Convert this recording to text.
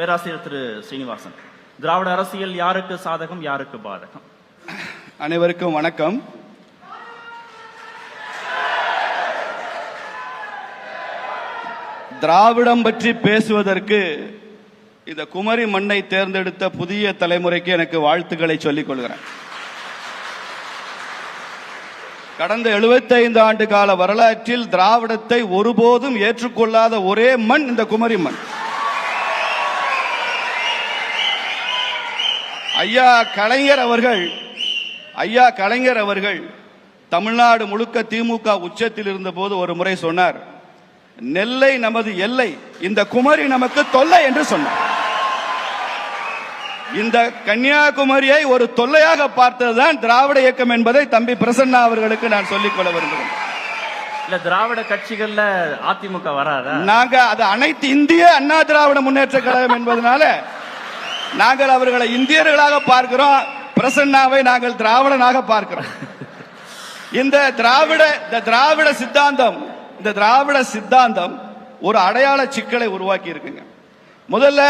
பேராசிரியர் திரு ஸ்ரீனிவாசன், திராவிட அரசியல் யாருக்கு சாதகம் யாருக்கு பாதகம்? அனைவருக்கும் வணக்கம். திராவிடம் பற்றி பேசுவதற்கு இந்த குமரி மண்ணை தேர்ந்தெடுத்த புதிய தலைமுறைக்கு எனக்கு வாழ்த்துக்களை சொல்லிக் கொள்கிறேன். கடந்த 75 ஆண்டு கால வரலாற்றில் திராவிடத்தை ஒருபோதும் ஏற்றுக்கொள்ளாத ஒரே மண் இந்த குமரி மண். ஐயா கலைஞர் அவர்கள் தமிழ்நாடு முழுக்க திமுக உச்சத்தில் இருந்த போது ஒரு முறை சொன்னார், நெல்லை நமது எல்லை, இந்த குமரி நமக்கு தொல்லை என்று சொன்னார். இந்த கன்னியாகுமரியை ஒரு தொல்லையாக பார்த்ததுதான் திராவிட இயக்கம் என்பதை தம்பி பிரசன்னா அவர்களுக்கு நான் சொல்லிக் கொள்ள விரும்புகிறேன். இல்ல, திராவிட கட்சிகள்ல அதிமுக வராதா? நாங்க அது அனைத்து இந்திய அண்ணா திராவிட முன்னேற்ற கழகம் என்பதனால நாங்கள் அவர்களை இந்தியர்களாக பார்க்கிறோம், பிரசன்னாவை நாங்கள் திராவிடனாக பார்க்கிறோம். இந்த திராவிட சித்தாந்தம் ஒரு அடையாள சிக்கலை உருவாக்கி இருக்குங்க. முதல்ல